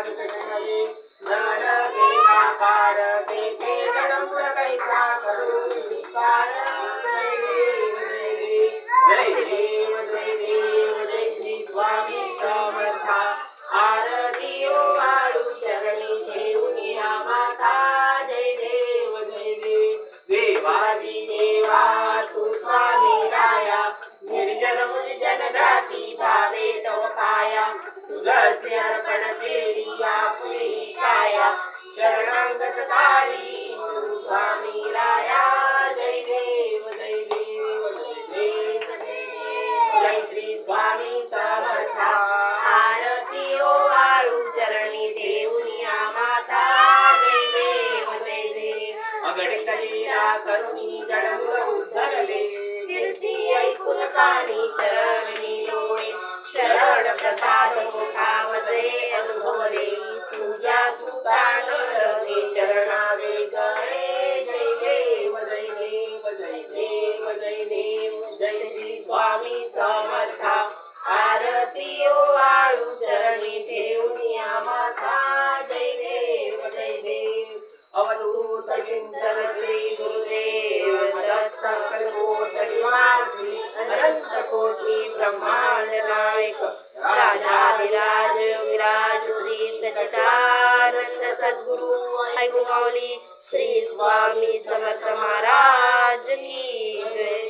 साधित जन्मले जन देहाकार तेथे जन्म कैसा करू विस्तार जय देव जय देव जय श्री स्वामी समर्था आरती वाळू चरणी ठेवून या माता जय देव जय देव देवादी देवा तू स्वामी राया निर्जन मुनिजन दाती भावे तव पाया तुझसे अर्पण केली आपुली काया शरणागत कारी तू स्वामी राया जय देव जय देव जय देव जय देव जय श्री स्वामी समर्था आरती वाळू चरणी ठेवून या माता जय देव जय देव अगणित लीला करुणी जडमुळ उद्धरले कीर्ती ऐकून कानी शरणी लोळे शरण प्रसाद मोठा वदे अनुभवले तुझ्या सुतान ते चरणावे गळे जय देव जय देव जय देव जय देव जय श्री स्वामी समर्था आरती वाळू चरणी ठेवून या माता जय देव जय देव अवधूत चिंतन श्री गुरुदेव दत्त कल्पोट निवासी अनंत कोटी ब्रह्मांड नायक राजाधिराज योगिराज श्री सच्चिदानंद सद्गुरु हाय गुरु माऊली श्री स्वामी समर्थ महाराज की जय।